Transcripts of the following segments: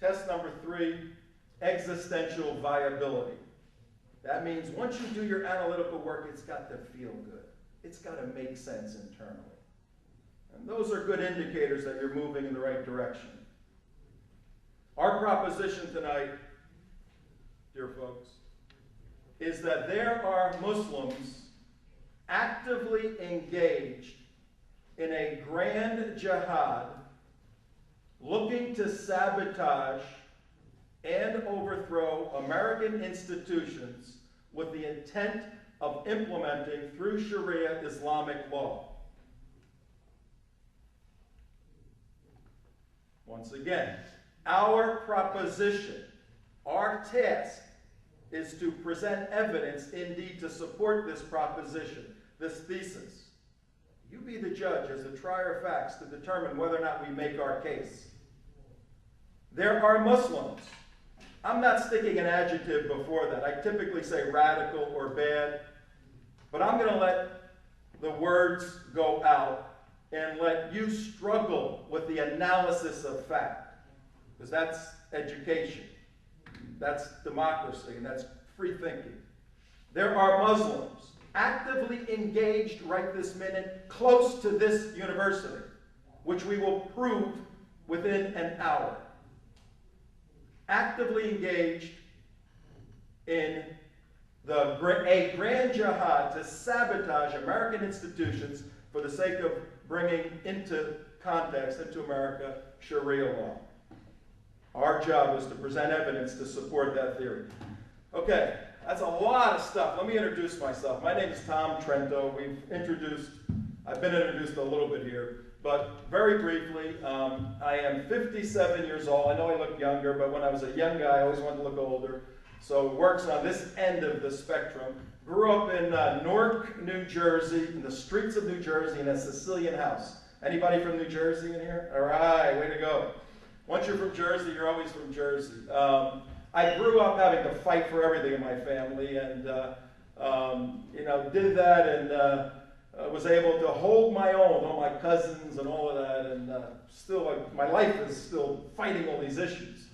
Test number 3, existential viability. That means once you do your analytical work, it's got to feel good. It's got to make sense internally. And those are good indicators that you're moving in the right direction. Our proposition tonight, dear folks, is that there are Muslims actively engaged in a grand jihad looking to sabotage and overthrow American institutions with the intent of implementing through Sharia Islamic law. Once again, our proposition, our task, is to present evidence indeed to support this proposition, this thesis. You be the judge as the trier of facts to determine whether or not we make our case. There are Muslims. I'm not sticking an adjective before that. I typically say radical or bad, but I'm going to let the words go out and let you struggle with the analysis of fact, because that's education. That's democracy, and that's free thinking. There are Muslims actively engaged right this minute close to this university, which we will prove within an hour. Actively engaged in a grand jihad to sabotage American institutions for the sake of bringing into context, into America, Sharia law. Our job is to present evidence to support that theory. Okay, that's a lot of stuff. Let me introduce myself. My name is Tom Trento. I've been introduced a little bit here, but very briefly, I am 57 years old. I know I look younger, but when I was a young guy, I always wanted to look older. So it works on this end of the spectrum. Grew up in Newark, New Jersey, in the streets of New Jersey, in a Sicilian house. Anybody from New Jersey in here? All right, way to go. Once you're from Jersey, you're always from Jersey. I grew up having to fight for everything in my family, and did that, and was able to hold my own with all my cousins and all of that, and still, my life is still fighting all these issues.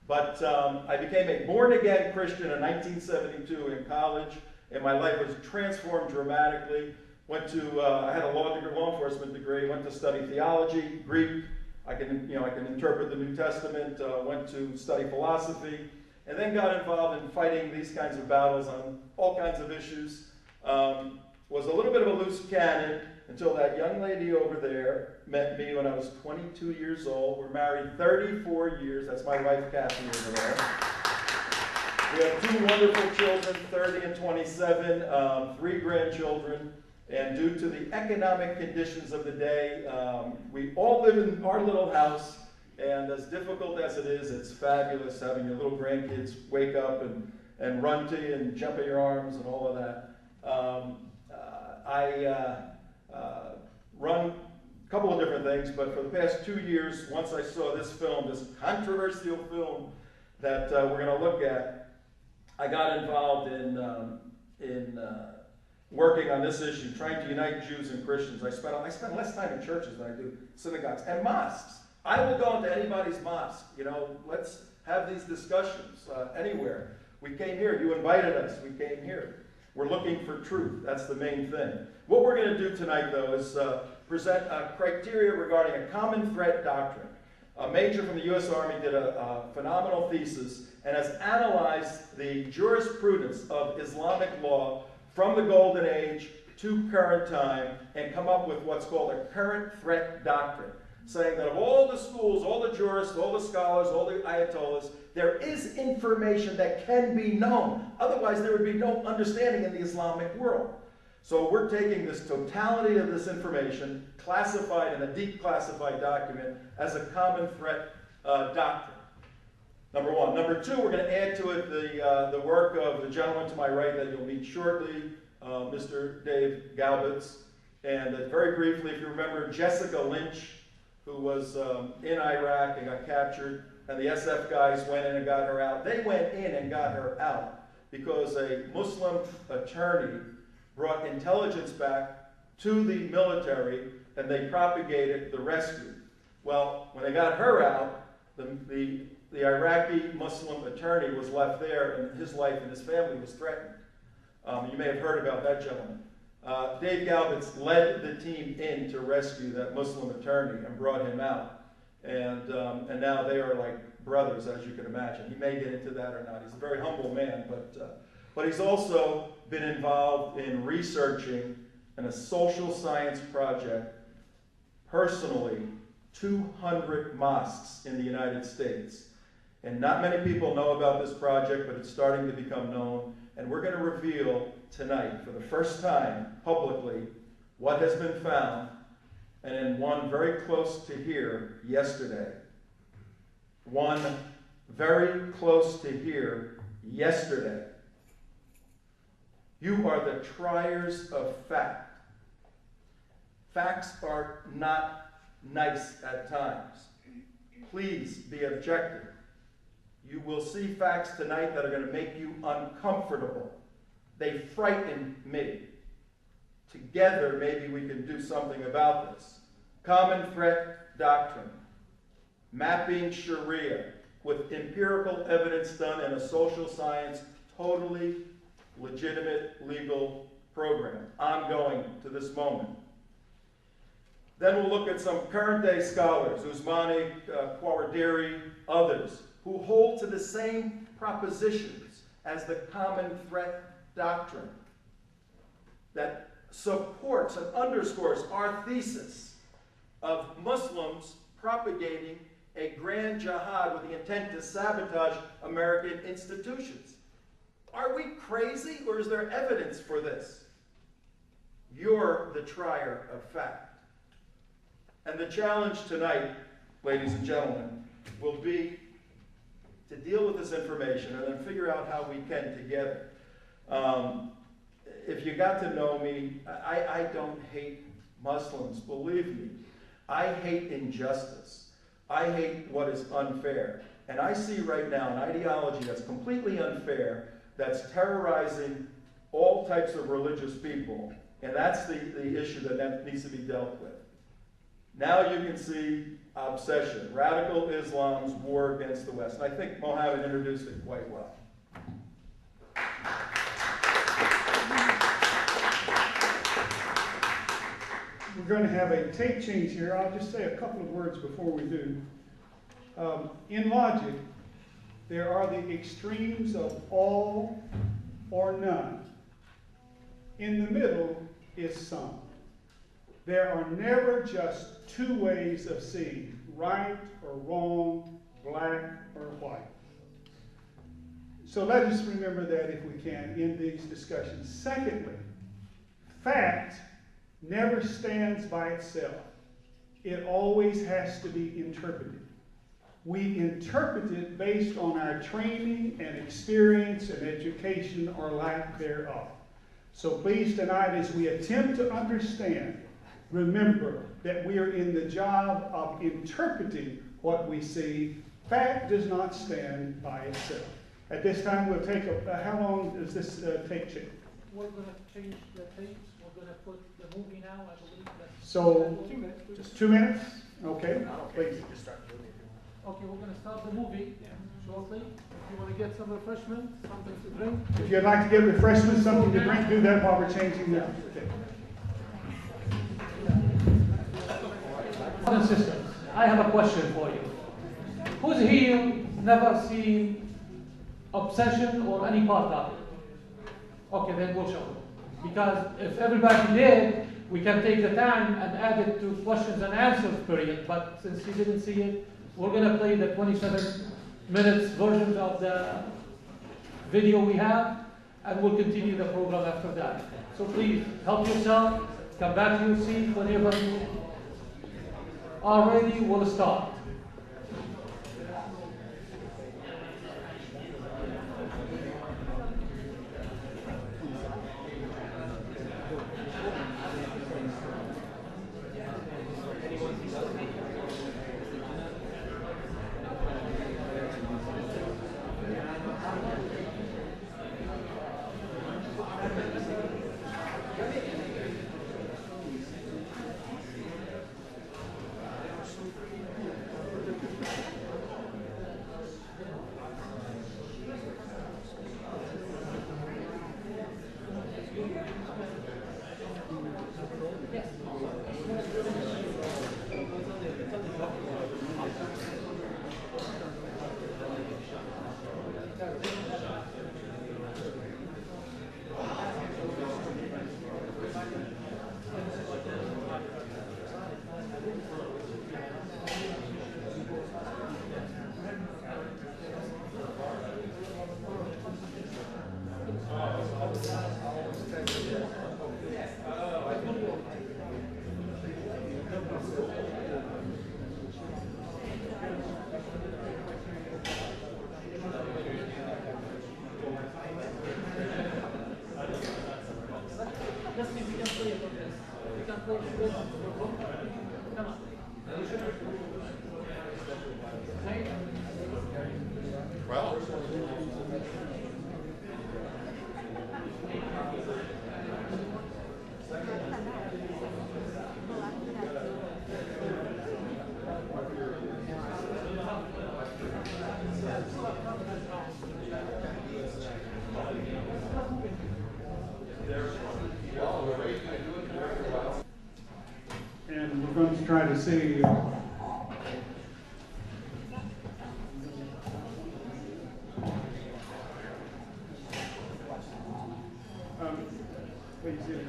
But I became a born-again Christian in 1972 in college, and my life was transformed dramatically. I had a law enforcement degree, went to study theology, Greek. I can interpret the New Testament, went to study philosophy, and then got involved in fighting these kinds of battles on all kinds of issues. Was a little bit of a loose cannon until that young lady over there met me when I was 22 years old. We're married 34 years. That's my wife, Kathy, over there. We have 2 wonderful children, 30 and 27, 3 grandchildren. And due to the economic conditions of the day, we all live in our little house, and as difficult as it is, it's fabulous having your little grandkids wake up and run to you and jump in your arms and all of that. I run a couple of different things, but for the past 2 years, once I saw this film, this controversial film that we're going to look at, I got involved in working on this issue, trying to unite Jews and Christians. I spend less time in churches than I do synagogues and mosques. I will go into anybody's mosque. Let's have these discussions anywhere. We came here. You invited us. We came here. We're looking for truth. That's the main thing. What we're going to do tonight, though, is present criteria regarding a common threat doctrine. A major from the U.S. Army did a phenomenal thesis and has analyzed the jurisprudence of Islamic law from the Golden Age to current time and come up with what's called a current threat doctrine, saying that of all the schools, all the jurists, all the scholars, all the ayatollahs, there is information that can be known. Otherwise, there would be no understanding in the Islamic world. So we're taking this totality of this information, classified in a declassified document, as a common threat doctrine. Number one. Number two, we're going to add to it the work of the gentleman to my right that you'll meet shortly, Mr. Dave Galbitz. And very briefly, if you remember, Jessica Lynch, who was in Iraq and got captured, and the SF guys went in and got her out. They went in and got her out because a Muslim attorney brought intelligence back to the military, and they propagated the rescue. Well, when they got her out, The Iraqi Muslim attorney was left there, and his life and his family was threatened. You may have heard about that gentleman. Dave Galbitz led the team in to rescue that Muslim attorney and brought him out. And now they are like brothers, as you can imagine. He may get into that or not. He's a very humble man, but he's also been involved in researching in a social science project, personally, 200 mosques in the United States. And not many people know about this project, but it's starting to become known. And we're going to reveal tonight, for the first time publicly, what has been found, and in one very close to here yesterday. One very close to here yesterday. You are the triers of fact. Facts are not nice at times. Please be objective. You will see facts tonight that are going to make you uncomfortable. They frighten me. Together, maybe we can do something about this. Common threat doctrine. Mapping Sharia with empirical evidence done in a social science, totally legitimate legal program, ongoing to this moment. Then we'll look at some current day scholars, Usmani, Kwaradiri, others, who hold to the same propositions as the common threat doctrine that supports and underscores our thesis of Muslims propagating a grand jihad with the intent to sabotage American institutions. Are we crazy, or is there evidence for this? You're the trier of fact. And the challenge tonight, ladies and gentlemen, will be to deal with this information and then figure out how we can together. If you got to know me, I don't hate Muslims, believe me. I hate injustice. I hate what is unfair. And I see right now an ideology that's completely unfair, that's terrorizing all types of religious people, and that's the issue that needs to be dealt with. Now you can see obsession, radical Islam's war against the West. And I think Mohammed introduced it quite well. We're going to have a tape change here. I'll just say a couple of words before we do. In logic, there are the extremes of all or none. In the middle is some. There are never just two ways of seeing, right or wrong, black or white. So let us remember that if we can in these discussions. Secondly, fact never stands by itself. It always has to be interpreted. We interpret it based on our training and experience and education or lack thereof. So please tonight, as we attempt to understand, remember that we are in the job of interpreting what we see. Fact does not stand by itself. At this time, we'll take how long does this tape change? We're going to change the tapes. We're going to put the movie now, I believe. So, just 2 minutes? Okay, please. Okay, we're going to start the movie shortly. If you want to get some refreshment, something to drink. If you'd like to get refreshments, something to drink, do that while we're changing the tape. Brothers and sisters, I have a question for you. Who's here never seen Obsession or any part of it? Okay, then we'll show it. Because if everybody did, we can take the time and add it to questions and answers period. But since you didn't see it, we're going to play the 27 minutes version of the video we have, and we'll continue the program after that. So please, help yourself, come back to your seat whenever you are ready, we'll start. Well. And we're going to try to see please, yes.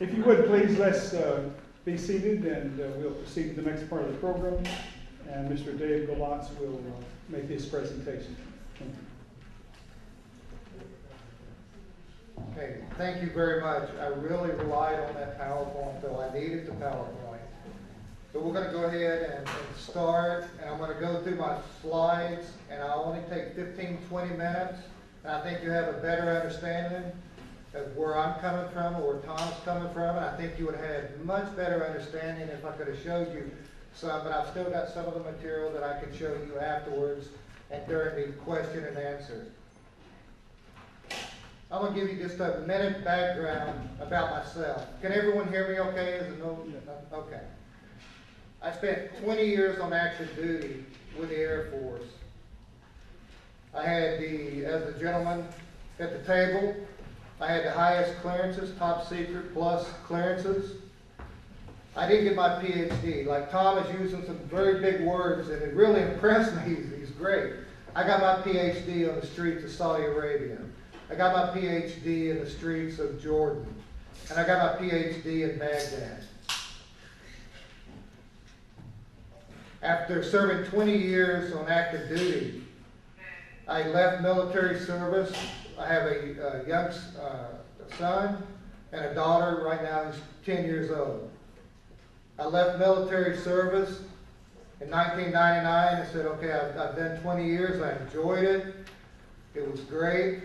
If you would, please, let's be seated, and we'll proceed to the next part of the program. And Mr. Dave Galatz will make his presentation. Thank you. Okay, thank you very much. I really relied on that PowerPoint, though I needed the PowerPoint. But we're going to go ahead and start, and I'm going to go through my slides, and I'll only take 15, 20 minutes. And I think you have a better understanding of where I'm coming from or where Tom's coming from. And I think you would have had much better understanding if I could have showed you some, but I've still got some of the material that I can show you afterwards and during the question and answer. I'm going to give you just a minute background about myself. Can everyone hear me okay? Is it no? Okay. I spent 20 years on active duty with the Air Force. I had as the gentleman at the table, I had the highest clearances, top secret plus clearances. I didn't get my PhD. Like Tom is using some very big words, and it really impressed me. He's great. I got my PhD on the streets of Saudi Arabia. I got my PhD in the streets of Jordan. And I got my PhD in Baghdad. After serving 20 years on active duty, I left military service. I have a young son and a daughter right now who's 10 years old. I left military service in 1999 and said, okay, I've done 20 years. I enjoyed it. It was great,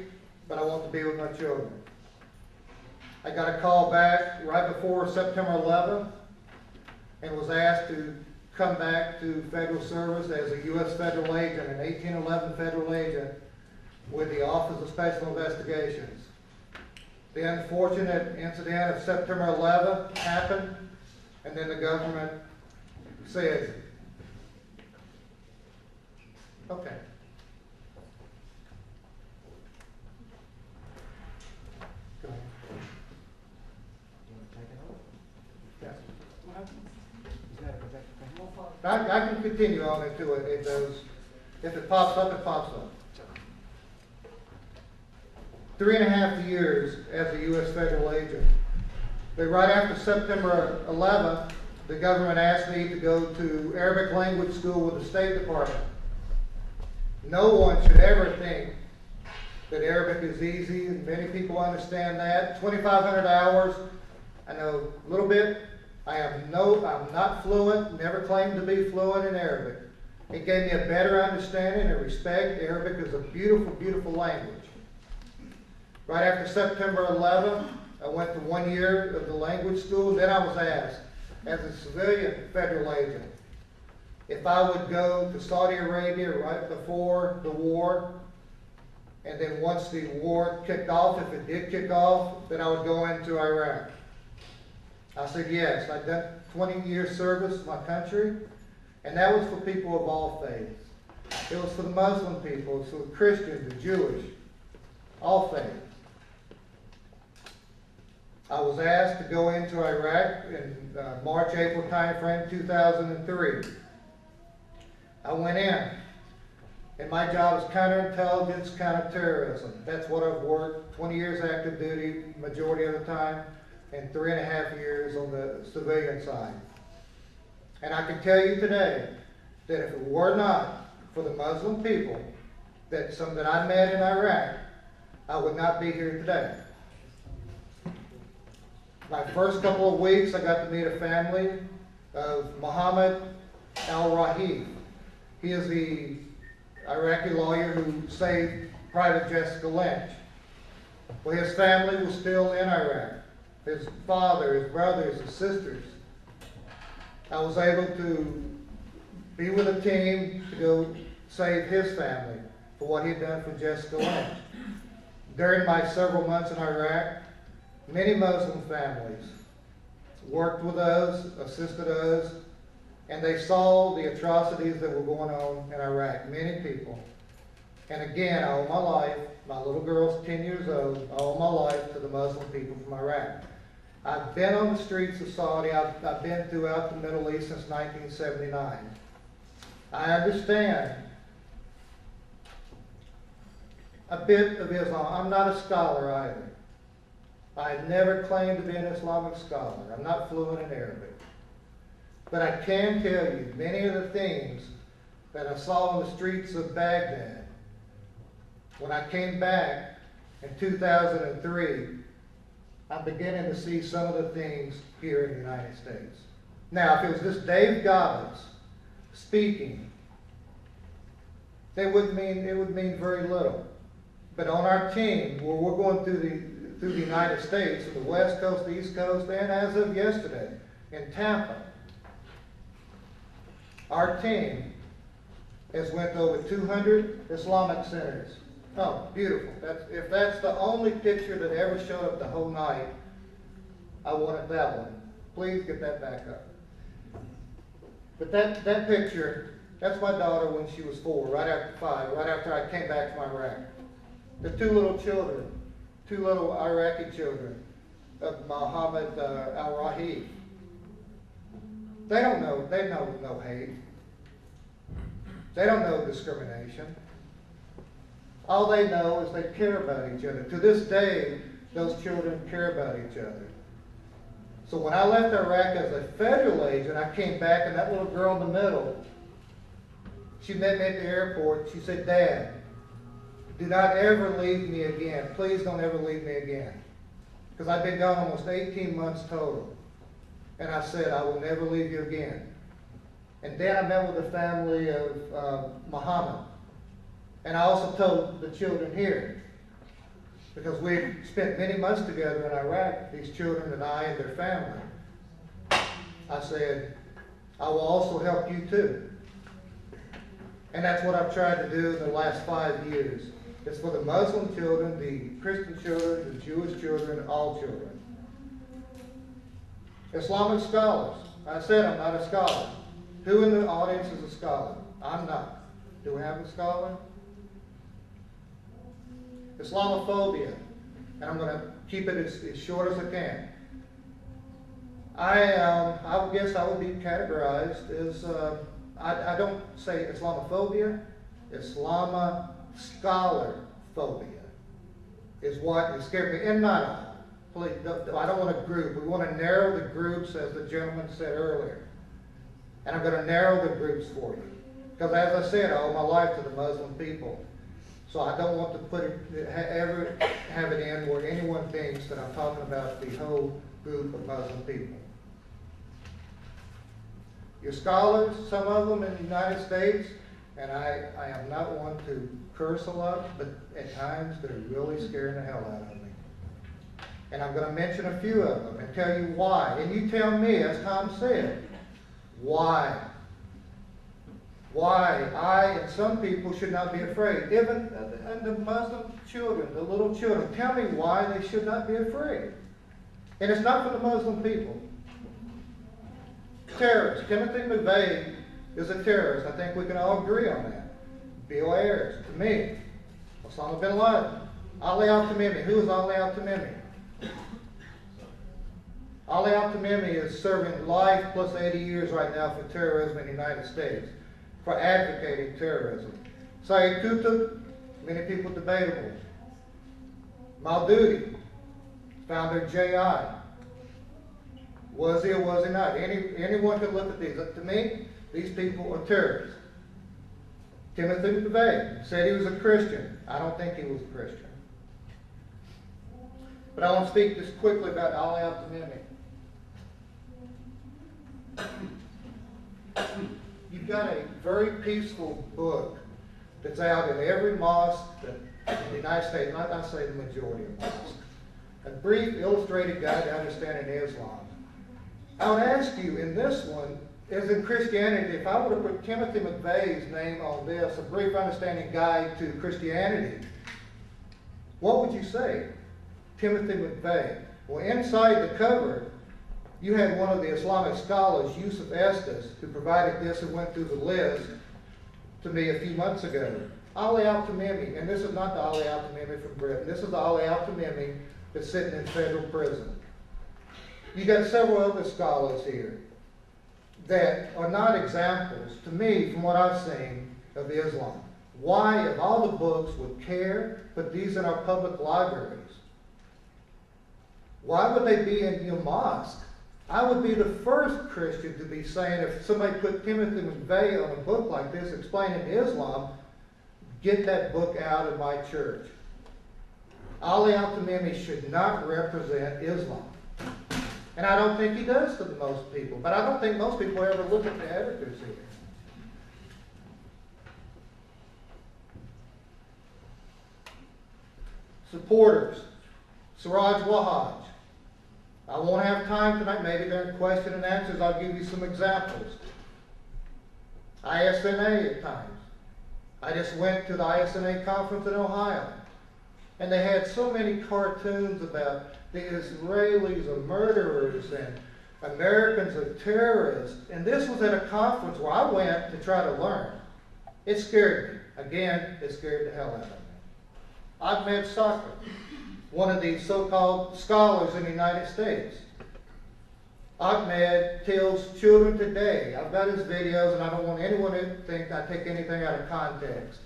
but I want to be with my children. I got a call back right before September 11th and was asked to come back to federal service as a U.S. federal agent, an 1811 federal agent with the Office of Special Investigations. The unfortunate incident of September 11th happened, and then the government said, okay. Go ahead. Yes. I can continue on into it if it pops up, it pops up. 3.5 years as a U.S. federal agent. But right after September 11th, the government asked me to go to Arabic language school with the State Department. No one should ever think that Arabic is easy, and many people understand that. 2,500 hours, I know a little bit. I'm not fluent, never claimed to be fluent in Arabic. It gave me a better understanding and respect. Arabic is a beautiful, beautiful language. Right after September 11th, I went to 1 year of the language school. Then I was asked, as a civilian federal agent, if I would go to Saudi Arabia right before the war, and then once the war kicked off, if it did kick off, then I would go into Iraq. I said yes. I'd done 20 years service to my country, and that was for people of all faiths. It was for the Muslim people, it was for the Christian, the Jewish, all faiths. I was asked to go into Iraq in March, April timeframe, 2003. I went in, and my job is counterintelligence, counterterrorism. That's what I've worked, 20 years active duty, majority of the time, and 3.5 years on the civilian side. And I can tell you today that if it were not for the Muslim people that I met in Iraq, I would not be here today. My first couple of weeks, I got to meet a family of Mohammed al-Rahif. He is the Iraqi lawyer who saved Private Jessica Lynch. Well, his family was still in Iraq. His father, his brothers, his sisters. I was able to be with a team to go save his family for what he had done for Jessica Lynch. During my several months in Iraq, many Muslim families worked with us, assisted us, and they saw the atrocities that were going on in Iraq, many people. And again, I owe my life, my little girl's 10 years old, I owe my life to the Muslim people from Iraq. I've been on the streets of Saudi, I've been throughout the Middle East since 1979. I understand a bit of Islam. I'm not a scholar either. I never claimed to be an Islamic scholar. I'm not fluent in Arabic. But I can tell you many of the things that I saw on the streets of Baghdad when I came back in 2003, I'm beginning to see some of the things here in the United States. Now, if it was just Dave Gobbins speaking, it would mean very little. But on our team, where we're going through the United States, the West Coast, the East Coast, and as of yesterday, in Tampa, our team has went to over 200 Islamic centers. Oh, beautiful. If that's the only picture that ever showed up the whole night, I wanted that one. Please get that back up. But that picture, that's my daughter when she was 4, right after 5, right after I came back from Iraq. The 2 little children, 2 little Iraqi children of Mohammed al-Rahif. They know no hate. They don't know discrimination. All they know is they care about each other. To this day, those children care about each other. So when I left Iraq as a federal agent, I came back and that little girl in the middle, she met me at the airport. She said, "Dad, do not ever leave me again. Please don't ever leave me again." Because I've been gone almost 18 months total. And I said, "I will never leave you again." And then I met with the family of Muhammad. And I also told the children here, because we spent many months together in Iraq, these children and I and their family. I said, "I will also help you too." And that's what I've tried to do in the last 5 years. It's for the Muslim children, the Christian children, the Jewish children, all children. Islamic scholars. I said I'm not a scholar. Who in the audience is a scholar? I'm not. Do we have a scholar? Islamophobia. And I'm going to keep it as short as I can. I guess I would be categorized as, I don't say Islamophobia, Islama scholar phobia is what is scared me. And not all. Please, I don't want to group. We want to narrow the groups, as the gentleman said earlier. And I'm going to narrow the groups for you. Because as I said, I owe my life to the Muslim people. So I don't want to ever have it in where anyone thinks that I'm talking about the whole group of Muslim people. Your scholars, some of them in the United States, and I am not one to curse a lot, but at times they're really scaring the hell out of me. And I'm going to mention a few of them and tell you why. And you tell me, as Tom said, why? Why I and some people should not be afraid. Even and the Muslim children, the little children, tell me why they should not be afraid. And it's not for the Muslim people. Terrorists. Timothy McVeigh is a terrorist. I think we can all agree on that. Bill Ayers, to me. Osama bin Laden. Ali al-Tamimi. Who is Ali al-Tamimi? Ali al-Tamimi is serving life plus 80 years right now for terrorism in the United States, for advocating terrorism. Saeed Qutb, many people debatable. Maududi, founder J.I. Was he or was he not? Anyone can look at these. To me, these people are terrorists. Timothy McVeigh said he was a Christian. I don't think he was a Christian. But I want to speak just quickly about Ali al-Tamimi. You've got a very peaceful book that's out in every mosque in the United States, not I say the majority of mosques. A brief illustrated guide to understanding Islam. I would ask you in this one, as in Christianity, if I were to put Timothy McVeigh's name on this, a brief understanding guide to Christianity, what would you say? Timothy McVeigh. Well, inside the cover, you had one of the Islamic scholars, Yusuf Estes, who provided this and went through the list to me a few months ago. Ali al-Tamimi, and this is not the Ali al-Tamimi from Britain, this is the Ali al-Tamimi that's sitting in federal prison. You got several other scholars here that are not examples, to me, from what I've seen, of Islam. Why, of all the books with care, put these in our public libraries? Why would they be in your mosque? I would be the first Christian to be saying, if somebody put Timothy McVeigh on a book like this explaining Islam, get that book out of my church. Ali al-Tamimi should not represent Islam. And I don't think he does to most people. But I don't think most people ever look at the editors here. Supporters. Siraj Wahaj. I won't have time tonight. Maybe during question and answers I'll give you some examples. ISNA at times. I just went to the ISNA conference in Ohio. And they had so many cartoons about the Israelis are murderers and Americans are terrorists. And this was at a conference where I went to try to learn. It scared me. Again, it scared the hell out of me. Ahmed Sakr, one of these so-called scholars in the United States. Ahmed tells children today, I've got his videos and I don't want anyone to think I take anything out of context,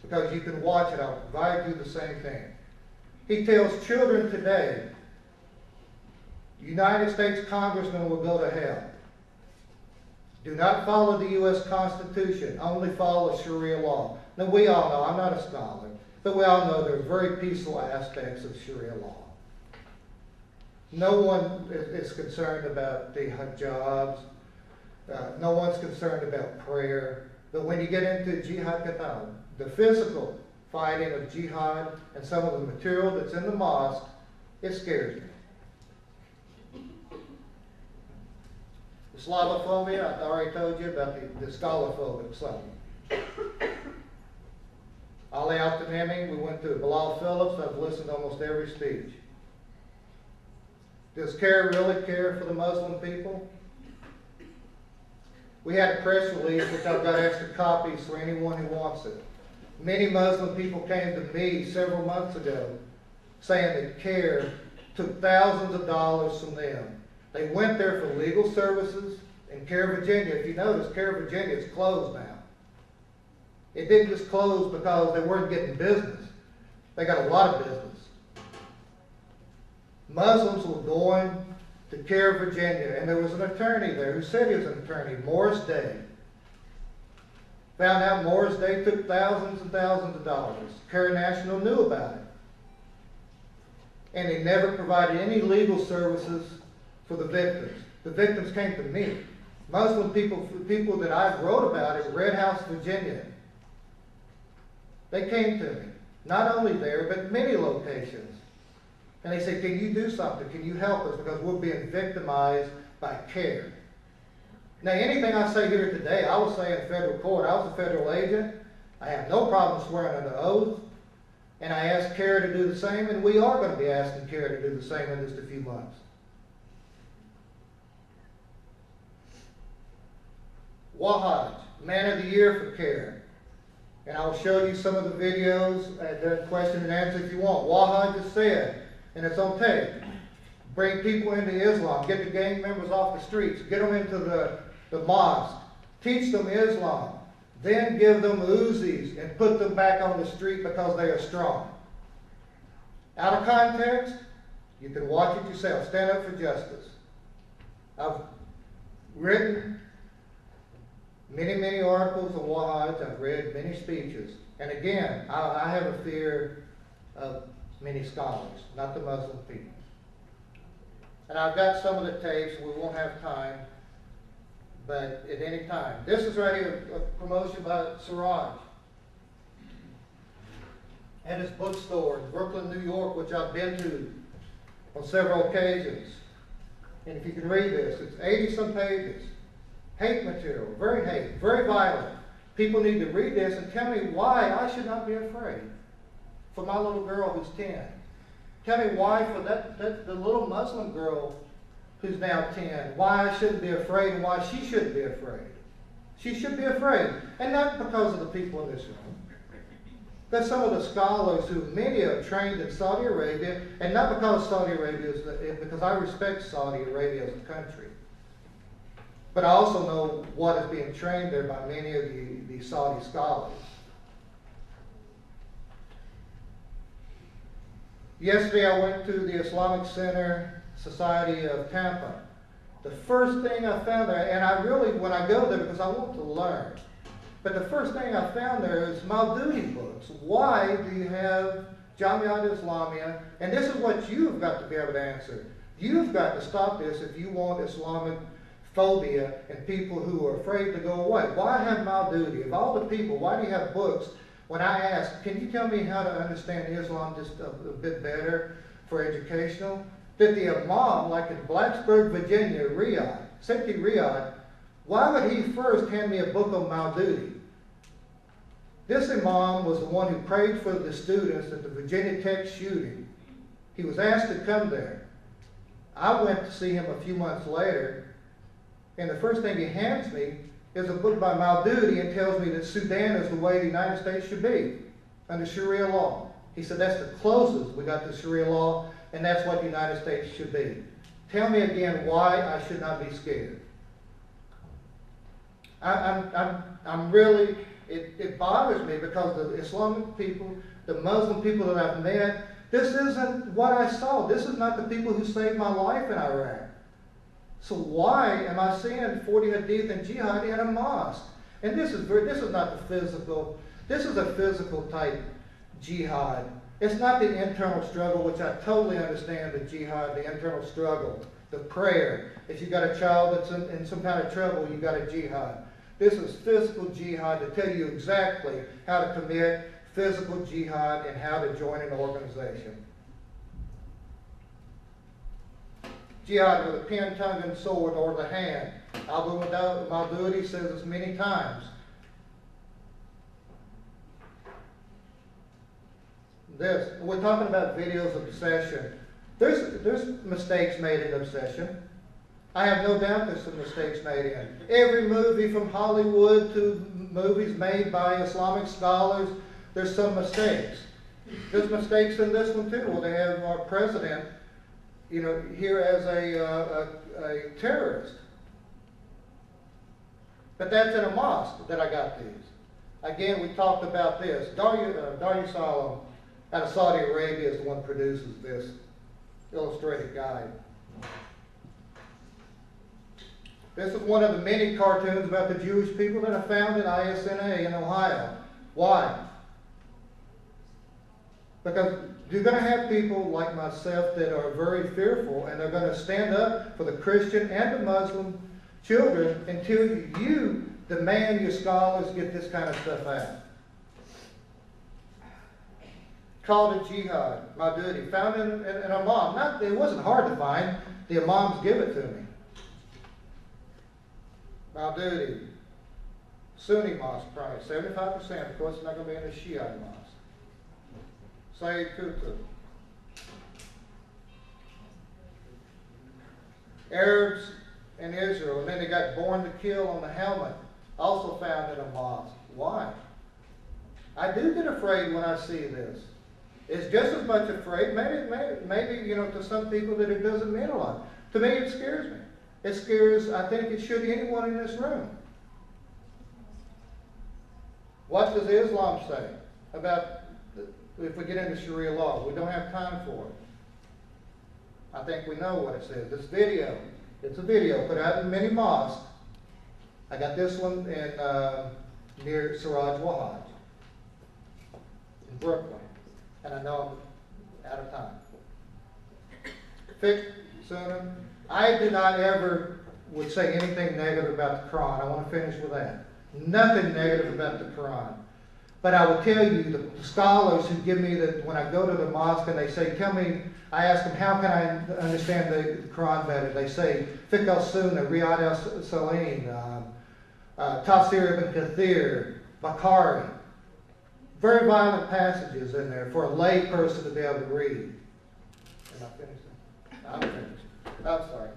because you can watch it, I'll provide you the same thing. He tells children today, United States congressmen will go to hell. Do not follow the U.S. Constitution, only follow Sharia law. Now we all know, I'm not a scholar, but we all know there are very peaceful aspects of Sharia law. No one is concerned about the hijabs. No one's concerned about prayer. But when you get into jihad qatal, the physical fighting of jihad and some of the material that's in the mosque, it scares me. Islamophobia, I already told you about the scholarphobic side. Ali al-Tamimi, we went through Bilal Phillips, I've listened to almost every speech. Does CARE really care for the Muslim people? We had a press release, which I've got extra copies for anyone who wants it. Many Muslim people came to me several months ago saying that CARE took thousands of dollars from them. They went there for legal services in CARE Virginia. If you notice, CARE Virginia is closed now. It didn't just close because they weren't getting business. They got a lot of business. Muslims were going to CARE Virginia, and there was an attorney there who said he was an attorney, Morris Day. Found out Morris Day took thousands and thousands of dollars. CARE National knew about it. And they never provided any legal services for the victims. The victims came to me. Muslim people that I wrote about at Red House, Virginia, they came to me. Not only there, but many locations. And they said, can you do something? Can you help us? Because we're being victimized by CARE. Now, anything I say here today, I will say in federal court. I was a federal agent. I have no problem swearing under oath. And I asked CARE to do the same, and we are going to be asking CARE to do the same in just a few months. Wahaj, Man of the Year for CARE. And I'll show you some of the videos during question and answer if you want. Wahaj has said, and it's on tape, bring people into Islam, get the gang members off the streets, get them into the mosque, teach them Islam, then give them Uzis and put them back on the street because they are strong. Out of context, you can watch it yourself. Stand up for justice. I've written Many, many articles on Wahabites. I've read many speeches. And again, I have a fear of many scholars, not the Muslim people. And I've got some of the tapes. We won't have time, but at any time. This is right here, a promotion by Siraj at his bookstore in Brooklyn, New York, which I've been to on several occasions. And if you can read this, it's 80-some pages. Hate material, very violent. People need to read this and tell me why I should not be afraid for my little girl who's 10. Tell me why for the little Muslim girl who's now 10, why I shouldn't be afraid and why she shouldn't be afraid. She should be afraid, and not because of the people in this room. There's some of the scholars who many are trained in Saudi Arabia, and not because Saudi Arabia is, because I respect Saudi Arabia as a country. But I also know what is being trained there by many of the Saudi scholars. Yesterday I went to the Islamic Center Society of Tampa. The first thing I found there, and I really, when I go there, because I want to learn, but the first thing I found there is Maududi books. Why do you have Jamiat Islamiyah? And this is what you've got to be able to answer. You've got to stop this if you want Islamic phobia and people who are afraid to go away. Why have Maududi? Of all the people, why do you have books? When I ask, can you tell me how to understand Islam just a bit better for educational? That the Imam, like in Blacksburg, Virginia, Riyadh, simply Riyadh, why would he first hand me a book on Maududi? This Imam was the one who prayed for the students at the Virginia Tech shooting. He was asked to come there. I went to see him a few months later, and the first thing he hands me is a book by Maududi and tells me that Sudan is the way the United States should be, under Sharia law. He said that's the closest we got to Sharia law, and that's what the United States should be. Tell me again why I should not be scared. I'm really, it bothers me because the Islamic people, the Muslim people that I've met, this isn't what I saw. This is not the people who saved my life in Iraq. So why am I seeing 40 hadith and jihad in a mosque? And this is not the physical, this is a physical type jihad. It's not the internal struggle, which I totally understand, the jihad, the internal struggle, the prayer. If you've got a child that's in some kind of trouble, you've got a jihad. This is physical jihad to tell you exactly how to commit physical jihad and how to join an organization. Jihad with a pen, tongue, and sword, or the hand. Abu Maududi says this many times. We're talking about videos of obsession. There's mistakes made in obsession. I have no doubt there's some mistakes made in. Every movie from Hollywood to movies made by Islamic scholars, there's some mistakes. There's mistakes in this one too, where they have our president, here as a terrorist. But that's in a mosque that I got these. Again, we talked about this. Darya Salam out of Saudi Arabia is the one who produces this illustrated guide. This is one of the many cartoons about the Jewish people that I found at ISNA in Ohio. Why? Because you're going to have people like myself that are very fearful, and they're going to stand up for the Christian and the Muslim children until you demand your scholars get this kind of stuff out. Called a jihad, Maududi, found in an imam. It wasn't hard to find. The imams give it to me. Maududi, Sunni mosque price, 75%. Of course, it's not going to be in a Shiite mosque. Sayyid Qutb. Arabs in Israel, and then they got born to kill on the helmet, also found in a mosque. Why? I do get afraid when I see this. It's just as much afraid, maybe to some people that it doesn't mean a lot. To me, it scares me. It scares, I think it should anyone in this room. What does Islam say about if we get into Sharia law? We don't have time for it. I think we know what it says. This video, it's a video put out in many mosques. I got this one in, near Siraj Wahaj in Brooklyn, and I know I'm out of time. Fiqh Sunnah, I do not ever would say anything negative about the Quran. I want to finish with that. Nothing negative about the Quran. But I will tell you, the scholars who give me the, when I go to the mosque and they say, tell me, I ask them, how can I understand the Quran better? They say, Fiqh al-Sunnah, Riyad al-Salim, Tafsir ibn Kathir, Bukhari. Very violent passages in there for a lay person to be able to read. Am I finished? I'm finished. I'm sorry.